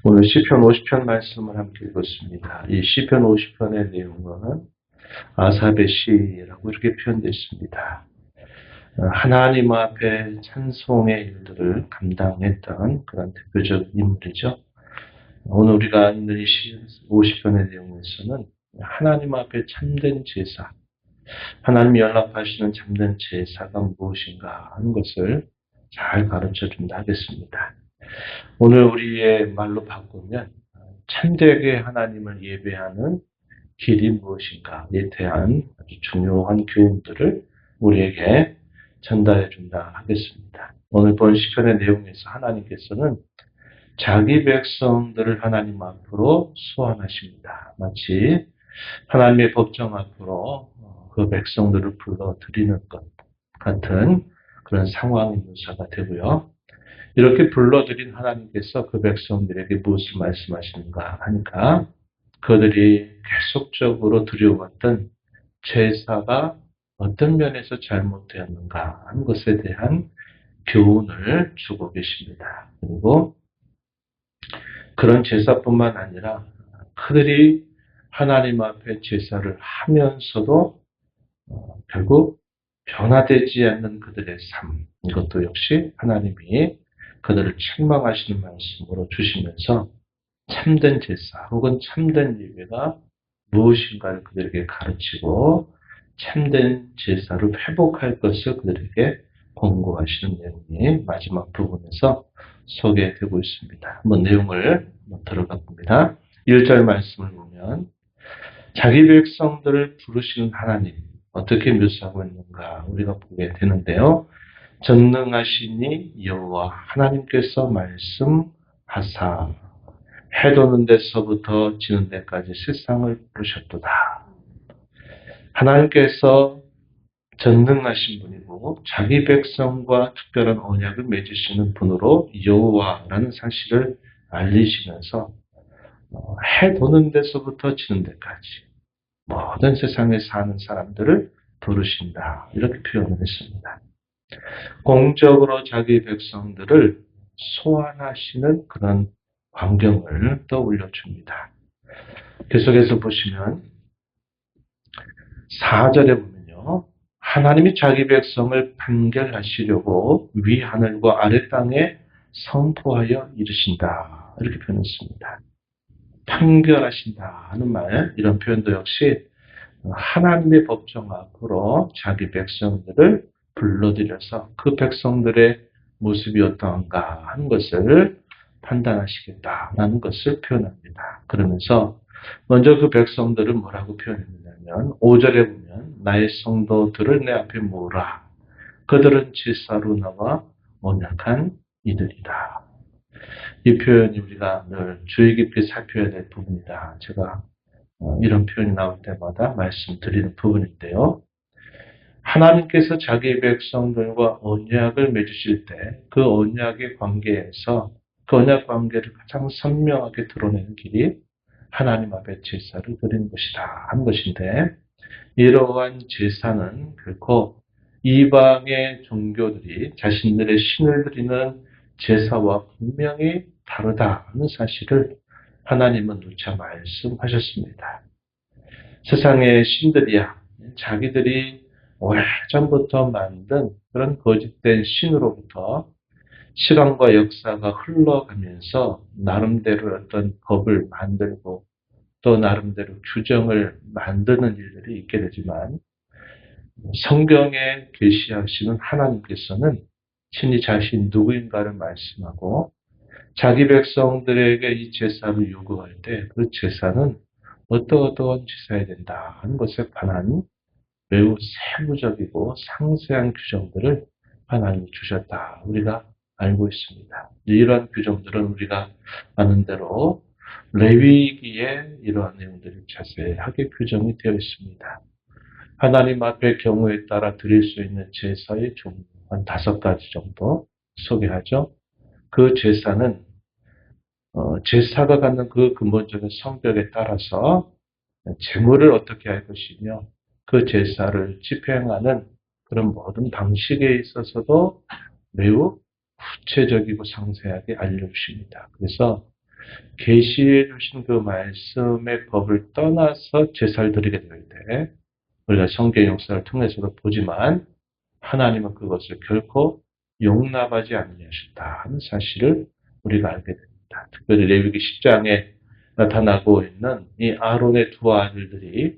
오늘 시편 50편 말씀을 함께 읽었습니다. 이 시편 50편의 내용은 아삽의 시라고 이렇게 표현되어 있습니다. 하나님 앞에 찬송의 일들을 감당했던 그런 대표적 인물이죠. 오늘 우리가 읽는 이 50편의 내용에서는 하나님 앞에 참된 제사, 하나님이 연락하시는 참된 제사가 무엇인가 하는 것을 잘 가르쳐준다 하겠습니다. 오늘 우리의 말로 바꾸면 참되게 하나님을 예배하는 길이 무엇인가에 대한 아주 중요한 교훈들을 우리에게 전달해 준다 하겠습니다. 오늘 본 시편의 내용에서 하나님께서는 자기 백성들을 하나님 앞으로 소환하십니다. 마치 하나님의 법정 앞으로 그 백성들을 불러들이는 것 같은 그런 상황이 묘사가 되고요. 이렇게 불러들인 하나님께서 그 백성들에게 무엇을 말씀하시는가 하니까 그들이 계속적으로 드려왔던 제사가 어떤 면에서 잘못되었는가 하는 것에 대한 교훈을 주고 계십니다. 그리고 그런 제사뿐만 아니라 그들이 하나님 앞에 제사를 하면서도 결국 변화되지 않는 그들의 삶, 이것도 역시 하나님이 그들을 책망하시는 말씀으로 주시면서 참된 제사 혹은 참된 예배가 무엇인가를 그들에게 가르치고 참된 제사를 회복할 것을 그들에게 권고하시는 내용이 마지막 부분에서 소개되고 있습니다. 한번 내용을 들어가 봅니다. 1절 말씀을 보면 자기 백성들을 부르시는 하나님 어떻게 묘사하고 있는가 우리가 보게 되는데요. 전능하시니 여호와 하나님께서 말씀하사 해 도는 데서부터 지는 데까지 세상을 부르셨도다. 하나님께서 전능하신 분이고 자기 백성과 특별한 언약을 맺으시는 분으로 여호와라는 사실을 알리시면서 해 도는 데서부터 지는 데까지 모든 세상에 사는 사람들을 부르신다. 이렇게 표현을 했습니다. 공적으로 자기 백성들을 소환하시는 그런 광경을 떠올려 줍니다. 계속해서 보시면 4절에 보면요. 하나님이 자기 백성을 판결하시려고 위 하늘과 아래 땅에 선포하여 이르신다. 이렇게 표현했습니다. 판결하신다 하는 말, 이런 표현도 역시 하나님의 법정 앞으로 자기 백성들을 불러들여서 그 백성들의 모습이 어떠한가 하는 것을 판단하시겠다라는 것을 표현합니다. 그러면서 먼저 그 백성들을 뭐라고 표현했느냐면 5절에 보면 나의 성도들을 내 앞에 모으라. 그들은 제사로 나와 언약한 이들이다. 이 표현이 우리가 늘 주의 깊게 살펴야 될 부분이다. 제가 이런 표현이 나올 때마다 말씀드리는 부분인데요. 하나님께서 자기 백성들과 언약을 맺으실 때 그 언약의 관계에서 그 언약 관계를 가장 선명하게 드러내는 길이 하나님 앞에 제사를 드리는 것이다 하는 것인데 이러한 제사는 결코 이방의 종교들이 자신들의 신을 드리는 제사와 분명히 다르다는 사실을 하나님은 누차 말씀하셨습니다. 세상의 신들이야 자기들이 오래전부터 만든 그런 거짓된 신으로부터 시간과 역사가 흘러가면서 나름대로 어떤 법을 만들고 또 나름대로 규정을 만드는 일들이 있게 되지만 성경에 계시하시는 하나님께서는 친히 자신 누구인가를 말씀하고 자기 백성들에게 이 제사를 요구할 때 그 제사는 어떠한 제사여야 된다 하는 것에 관한 매우 세부적이고 상세한 규정들을 하나님이 주셨다. 우리가 알고 있습니다. 이러한 규정들은 우리가 아는 대로 레위기에 이러한 내용들이 자세하게 규정이 되어 있습니다. 하나님 앞에 경우에 따라 드릴 수 있는 제사의 종류 한 5가지 정도 소개하죠. 그 제사는 제사가 갖는 그 근본적인 성격에 따라서 제물을 어떻게 할 것이며 그 제사를 집행하는 그런 모든 방식에 있어서도 매우 구체적이고 상세하게 알려주십니다. 그래서 계시해 주신 그 말씀의 법을 떠나서 제사를 드리게 될 때, 우리가 성경 역사를 통해서도 보지만 하나님은 그것을 결코 용납하지 아니하셨다 하는 사실을 우리가 알게 됩니다. 특별히 레위기 10장에 나타나고 있는 이 아론의 두 아들들이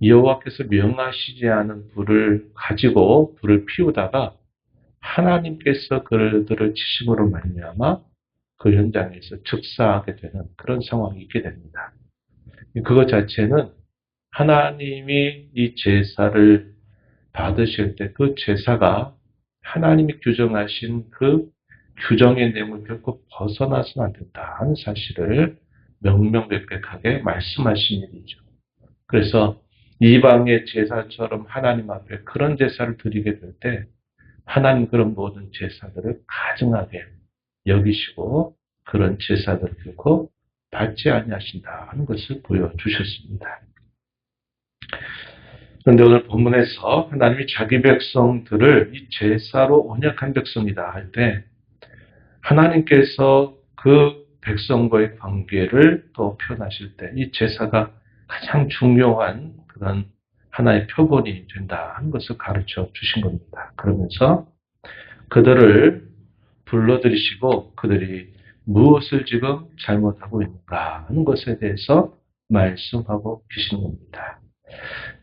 여호와께서 명하시지 않은 불을 가지고 불을 피우다가 하나님께서 그들을 치심으로 말미암아 그 현장에서 즉사하게 되는 그런 상황이 있게 됩니다. 그것 자체는 하나님이 이 제사를 받으실 때 그 제사가 하나님이 규정하신 그 규정의 내용을 결코 벗어나서는 안 된다 하는 사실을 명명백백하게 말씀하신 일이죠. 그래서 이방의 제사처럼 하나님 앞에 그런 제사를 드리게 될 때 하나님 그런 모든 제사들을 가증하게 여기시고 그런 제사들을 결코 받지 아니하신다 하는 것을 보여주셨습니다. 그런데 오늘 본문에서 하나님이 자기 백성들을 이 제사로 언약한 백성이다 할 때 하나님께서 그 백성과의 관계를 또 표현하실 때 이 제사가 가장 중요한 그런 하나의 표본이 된다 하는 것을 가르쳐 주신 겁니다. 그러면서 그들을 불러들이시고 그들이 무엇을 지금 잘못하고 있는가 하는 것에 대해서 말씀하고 계시는 겁니다.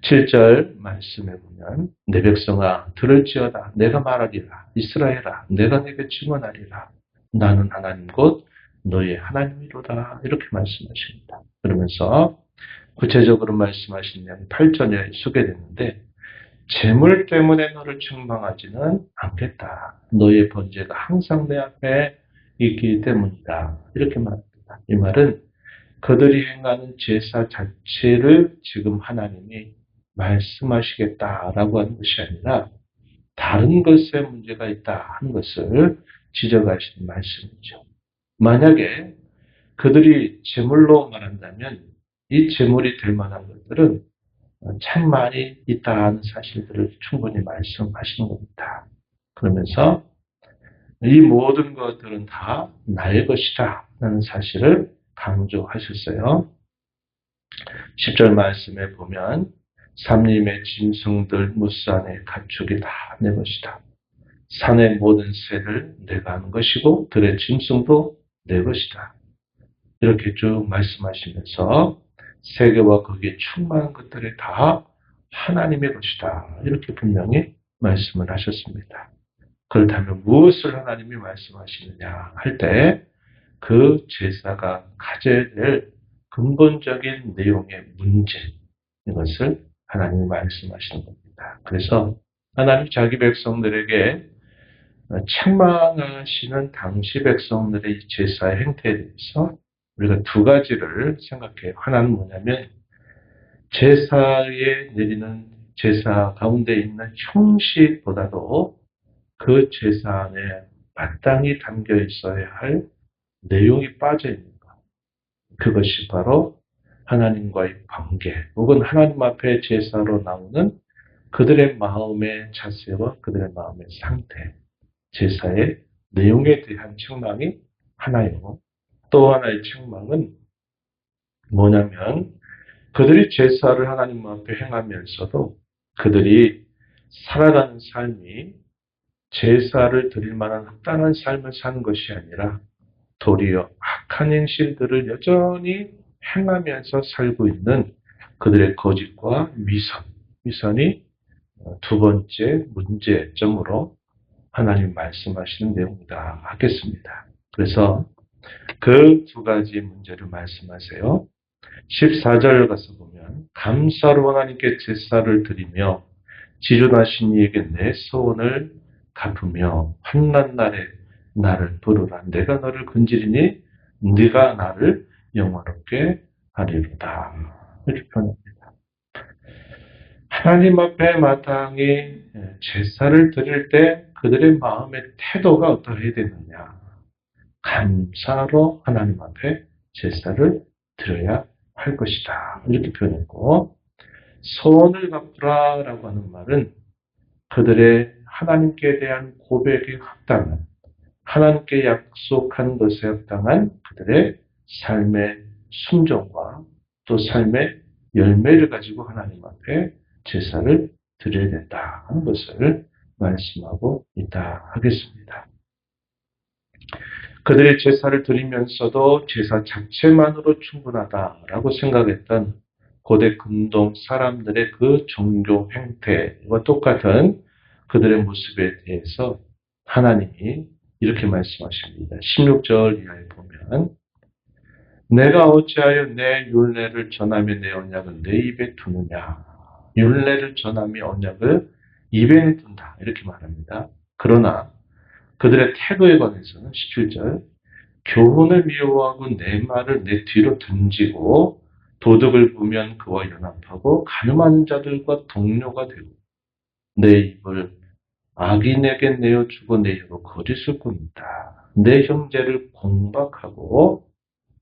7절 말씀에 보면 내 백성아 들을지어다 내가 말하리라 이스라엘아 내가 네게 증언하리라 나는 하나님 곧 너의 하나님이로다 이렇게 말씀하십니다. 그러면서 구체적으로 말씀하시는 8절에 소개됐는데 재물 때문에 너를 책망하지는 않겠다. 너의 번제가 항상 내 앞에 있기 때문이다. 이렇게 말합니다. 이 말은 그들이 행하는 제사 자체를 지금 하나님이 말씀하시겠다라고 하는 것이 아니라 다른 것에 문제가 있다 하는 것을 지적하시는 말씀이죠. 만약에 그들이 제물로 말한다면 이 제물이 될 만한 것들은 참 많이 있다는 사실들을 충분히 말씀하시는 겁니다. 그러면서 이 모든 것들은 다 나의 것이다 라는 사실을 강조하셨어요. 10절 말씀에 보면 삼림의 짐승들 무산의 가축이 다 내 것이다. 산의 모든 새를 내가 하는 것이고 들의 짐승도 내 것이다. 이렇게 쭉 말씀하시면서 세계와 거기에 충만한 것들이 다 하나님의 것이다. 이렇게 분명히 말씀을 하셨습니다. 그렇다면 무엇을 하나님이 말씀하시느냐 할 때 그 제사가 가져야 될 근본적인 내용의 문제 이것을 하나님이 말씀하시는 겁니다. 그래서 하나님 자기 백성들에게 책망하시는 당시 백성들의 제사의 행태에 대해서 우리가 두 가지를 생각해요. 하나는 뭐냐면 제사에 내리는 제사 가운데 있는 형식보다도 그 제사 안에 마땅히 담겨 있어야 할 내용이 빠져 있는 것. 그것이 바로 하나님과의 관계 혹은 하나님 앞에 제사로 나오는 그들의 마음의 자세와 그들의 마음의 상태, 제사의 내용에 대한 책망이 하나요. 또 하나의 책망은 뭐냐면 그들이 제사를 하나님 앞에 행하면서도 그들이 살아가는 삶이 제사를 드릴 만한 합당한 삶을 사는 것이 아니라 도리어 악한 행실들을 여전히 행하면서 살고 있는 그들의 거짓과 위선이 두 번째 문제점으로 하나님 말씀하시는 내용이다 하겠습니다. 그래서 그 두 가지 문제를 말씀하세요. 14절 가서 보면 감사로 하나님께 제사를 드리며 지존하신 이에게 내 소원을 갚으며 환난 날에 나를 부르라. 내가 너를 건지리니 네가 나를 영화롭게 하리로다. 이렇게 표현합니다. 하나님 앞에 마땅히 제사를 드릴 때 그들의 마음의 태도가 어떠해야 되느냐. 감사로 하나님 앞에 제사를 드려야 할 것이다. 이렇게 표현했고 소원을 갚으라 라고 하는 말은 그들의 하나님께 대한 고백에 합당한 하나님께 약속한 것에 합당한 그들의 삶의 순종과 또 삶의 열매를 가지고 하나님 앞에 제사를 드려야 된다 하는 것을 말씀하고 있다 하겠습니다. 그들의 제사를 드리면서도 제사 자체만으로 충분하다라고 생각했던 고대 근동 사람들의 그 종교 행태와 똑같은 그들의 모습에 대해서 하나님이 이렇게 말씀하십니다. 16절 이하에 보면 내가 어찌하여 내 율례를 전하며 내 언약을 내 입에 두느냐. 율례를 전하며 언약을 입에 둔다. 이렇게 말합니다. 그러나 그들의 태도에 관해서는 17절 교훈을 미워하고 내 말을 내 뒤로 던지고 도덕을 보면 그와 연합하고 가늠하는 자들과 동료가 되고 내 입을 악인에게 내어주고 내 혀로 거짓을 굽니다. 내 형제를 공박하고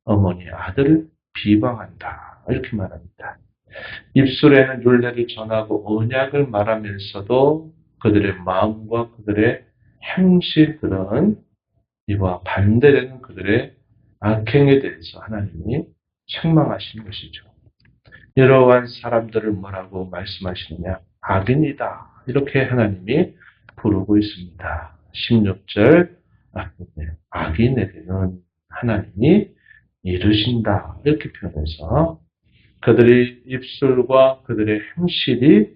어머니 아들을 비방한다. 이렇게 말합니다. 입술에는 율례를 전하고 언약을 말하면서도 그들의 마음과 그들의 행실들은 이와 반대되는 그들의 악행에 대해서 하나님이 책망하시는 것이죠. 이러한 사람들을 뭐라고 말씀하시느냐? 악인이다. 이렇게 하나님이 부르고 있습니다. 16절 악인에게는 하나님이 이르신다. 이렇게 표현해서 그들의 입술과 그들의 행실이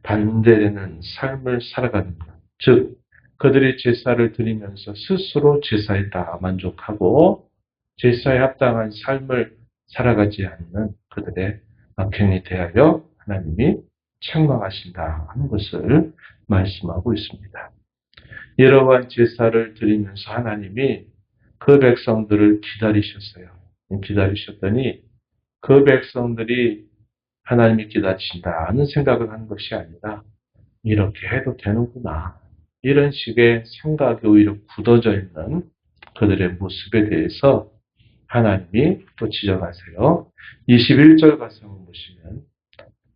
반대되는 삶을 살아가는 것. 즉 그들이 제사를 드리면서 스스로 제사에 다 만족하고 제사에 합당한 삶을 살아가지 않는 그들의 악행에 대하여 하나님이 책망하신다 하는 것을 말씀하고 있습니다. 이러한 제사를 드리면서 하나님이 그 백성들을 기다리셨어요. 기다리셨더니 그 백성들이 하나님이 기다리신다는 생각을 하는 것이 아니라 이렇게 해도 되는구나. 이런 식의 생각이 오히려 굳어져 있는 그들의 모습에 대해서 하나님이 또 지적하세요. 21절 가서 한번 보시면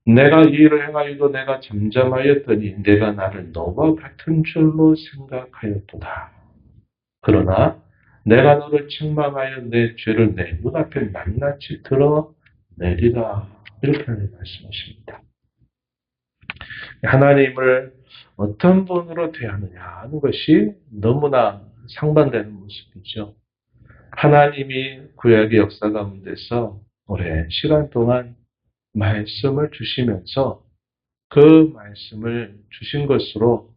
내가 이 일을 행하여도 내가 잠잠하였더니 내가 나를 너와 같은 줄로 생각하였도다. 그러나 내가 너를 책망하여 내 죄를 내 눈앞에 낱낱이 드러내리라. 이렇게 말씀하십니다. 하나님을 어떤 분으로 대하느냐 하는 것이 너무나 상반되는 모습이죠. 하나님이 구약의 역사 가운데서 오랜 시간 동안 말씀을 주시면서 그 말씀을 주신 것으로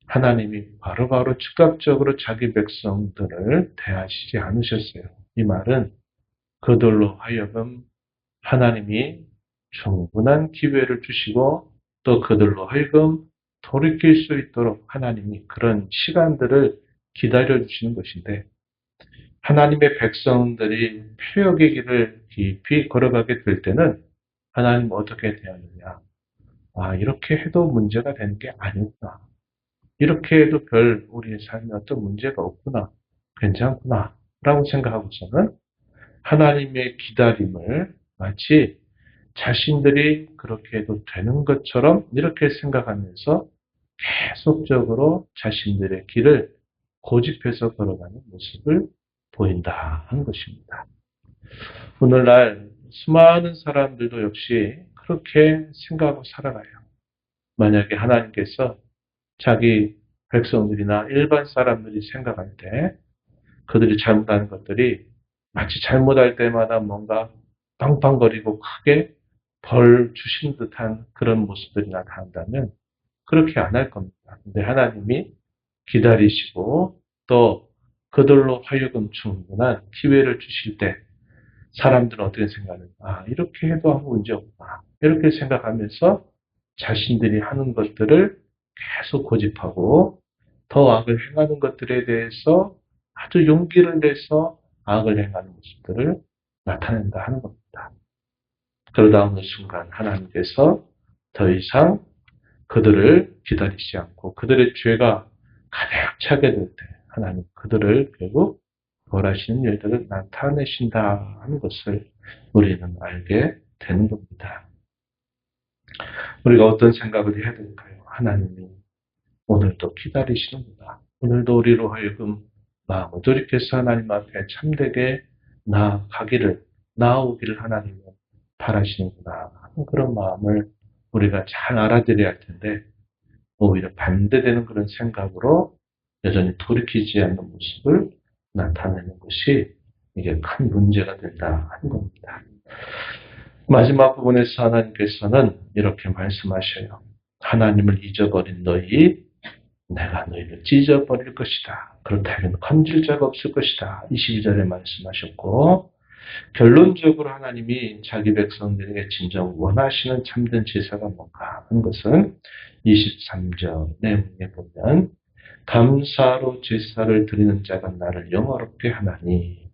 하나님이 바로바로 즉각적으로 자기 백성들을 대하시지 않으셨어요. 이 말은 그들로 하여금 하나님이 충분한 기회를 주시고 또 그들로 하여금 돌이킬 수 있도록 하나님이 그런 시간들을 기다려주시는 것인데 하나님의 백성들이 패역의 길을 깊이 걸어가게 될 때는 하나님 어떻게 대하느냐. 이렇게 해도 문제가 되는 게 아니구나. 이렇게 해도 별 우리의 삶에 어떤 문제가 없구나. 괜찮구나. 라고 생각하고서는 하나님의 기다림을 마치 자신들이 그렇게 해도 되는 것처럼 이렇게 생각하면서 계속적으로 자신들의 길을 고집해서 걸어가는 모습을 보인다 하는 것입니다. 오늘날 수많은 사람들도 역시 그렇게 생각하고 살아가요. 만약에 하나님께서 자기 백성들이나 일반 사람들이 생각할 때 그들이 잘못하는 것들이 마치 잘못할 때마다 뭔가 빵빵거리고 크게 벌 주신 듯한 그런 모습들이 나타난다면 그렇게 안 할 겁니다. 근데 하나님이 기다리시고 또 그들로 하여금 충분한 기회를 주실 때 사람들은 어떻게 생각하는가? 이렇게 해도 아무 문제 없구나. 이렇게 생각하면서 자신들이 하는 것들을 계속 고집하고 더 악을 행하는 것들에 대해서 아주 용기를 내서 악을 행하는 모습들을 나타낸다 하는 겁니다. 그러다 어느 순간 하나님께서 더 이상 그들을 기다리지 않고 그들의 죄가 가득 차게 될 때 하나님 그들을 결국 벌하시는 일들을 나타내신다 하는 것을 우리는 알게 되는 겁니다. 우리가 어떤 생각을 해야 될까요? 하나님이 오늘도 기다리시는구나. 오늘도 우리로 하여금 마음을 돌이켜서 하나님 앞에 참되게 나오기를 하나님은 바라시는구나 하는 그런 마음을 우리가 잘 알아들여야 할 텐데, 오히려 반대되는 그런 생각으로 여전히 돌이키지 않는 모습을 나타내는 것이 이게 큰 문제가 된다 하는 겁니다. 마지막 부분에서 하나님께서는 이렇게 말씀하셔요. 하나님을 잊어버린 너희, 내가 너희를 찢어버릴 것이다. 그렇다면 건질 자가 없을 것이다. 22절에 말씀하셨고, 결론적으로 하나님이 자기 백성들에게 진정 원하시는 참된 제사가 뭔가 하는 것은 23절 내용에 보면, 감사로 제사를 드리는 자가 나를 영화롭게 하나니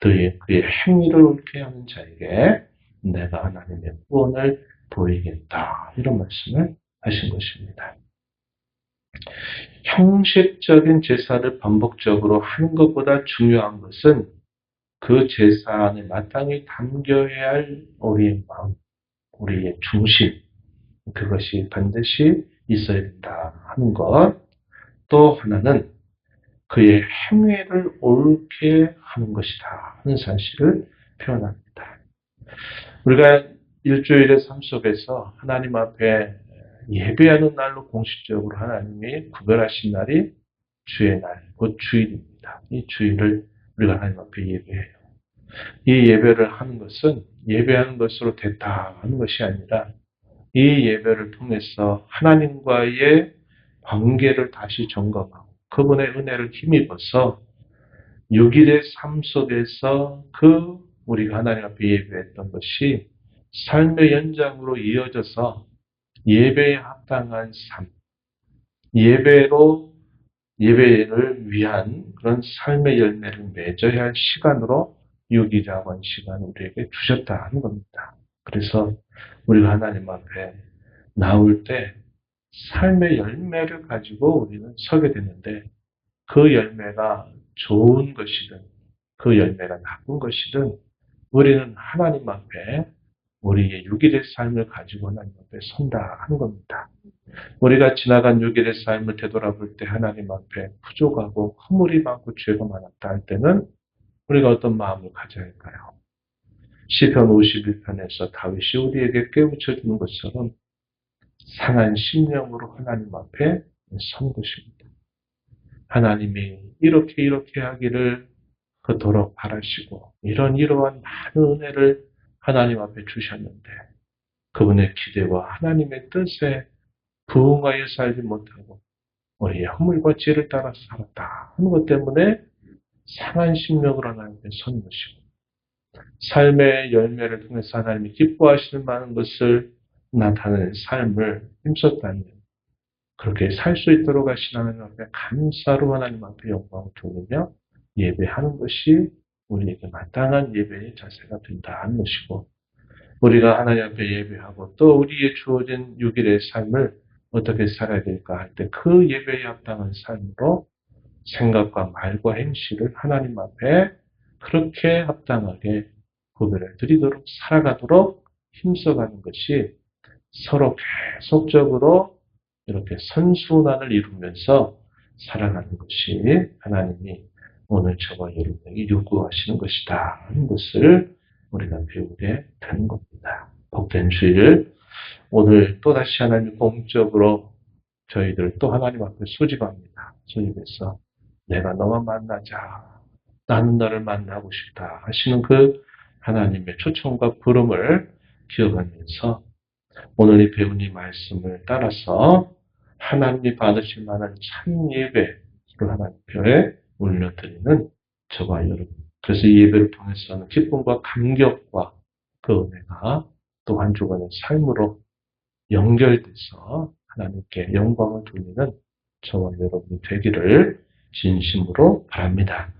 그의 행위를 옳게 하는 자에게 내가 하나님의 구원을 보이겠다. 이런 말씀을 하신 것입니다. 형식적인 제사를 반복적으로 하는 것보다 중요한 것은 그 제사 안에 마땅히 담겨야 할 우리의 마음, 우리의 중심, 그것이 반드시 있어야 된다 하는 것. 또 하나는 그의 행위를 옳게 하는 것이다 하는 사실을 표현합니다. 우리가 일주일의 삶 속에서 하나님 앞에 예배하는 날로 공식적으로 하나님이 구별하신 날이 주의 날, 곧 주일입니다. 이 주일을 우리가 하나님 앞에 예배해요. 이 예배를 하는 것은 예배하는 것으로 됐다 하는 것이 아니라 이 예배를 통해서 하나님과의 관계를 다시 점검하고 그분의 은혜를 힘입어서 6일의 삶 속에서 우리가 하나님 앞에 예배했던 것이 삶의 연장으로 이어져서 예배에 합당한 삶, 예배를 위한 그런 삶의 열매를 맺어야 할 시간으로 6일이라고 시간을 우리에게 주셨다 하는 겁니다. 그래서 우리가 하나님 앞에 나올 때 삶의 열매를 가지고 우리는 서게 되는데, 그 열매가 좋은 것이든 그 열매가 나쁜 것이든 우리는 하나님 앞에 우리의 6일의 삶을 가지고 하나님 앞에 선다 하는 겁니다. 우리가 지나간 6일의 삶을 되돌아볼 때 하나님 앞에 부족하고 허물이 많고 죄가 많았다 할 때는 우리가 어떤 마음을 가져야 할까요? 시편 51편에서 다윗이 우리에게 깨우쳐 주는 것처럼 상한 심령으로 하나님 앞에 선 것입니다. 하나님이 이렇게 하기를 그토록 바라시고 이러한 많은 은혜를 하나님 앞에 주셨는데 그분의 기대와 하나님의 뜻에 부응하여 살지 못하고 우리의 허물과 죄를 따라 살았다 하는 것 때문에 상한 심령으로 하나님 앞에 선 것이고, 삶의 열매를 통해서 하나님이 기뻐하시는 많은 것을 나타내는 삶을 힘썼다면 그렇게 살 수 있도록 하신 하나님 앞에 감사로 하나님 앞에 영광을 돌리며 예배하는 것이 우리에게 마땅한 예배의 자세가 된다 하는 것이고, 우리가 하나님 앞에 예배하고 또 우리의 주어진 6일의 삶을 어떻게 살아야 될까 할 때 그 예배에 합당한 삶으로 생각과 말과 행실을 하나님 앞에 그렇게 합당하게 구별해 드리도록 살아가도록 힘써가는 것이 서로 계속적으로 이렇게 선순환을 이루면서 살아가는 것이 하나님이 오늘 저와 여러분에게 요구하시는 것이다 하는 것을 우리가 배우게 되는 겁니다. 복된 주일, 오늘 또다시 하나님 공적으로 저희들 또 하나님 앞에 소집합니다. 소집해서 내가 너만 만나자, 나는 너를 만나고 싶다 하시는 그 하나님의 초청과 부름을 기억하면서 오늘 이 배운 이 말씀을 따라서 하나님이 받으실 만한 참 예배를 하나님께 올려드리는 저와 여러분, 그래서 이 예배를 통해서는 기쁨과 감격과 그 은혜가 또 한 주간의 삶으로 연결돼서 하나님께 영광을 돌리는 저와 여러분이 되기를 진심으로 바랍니다.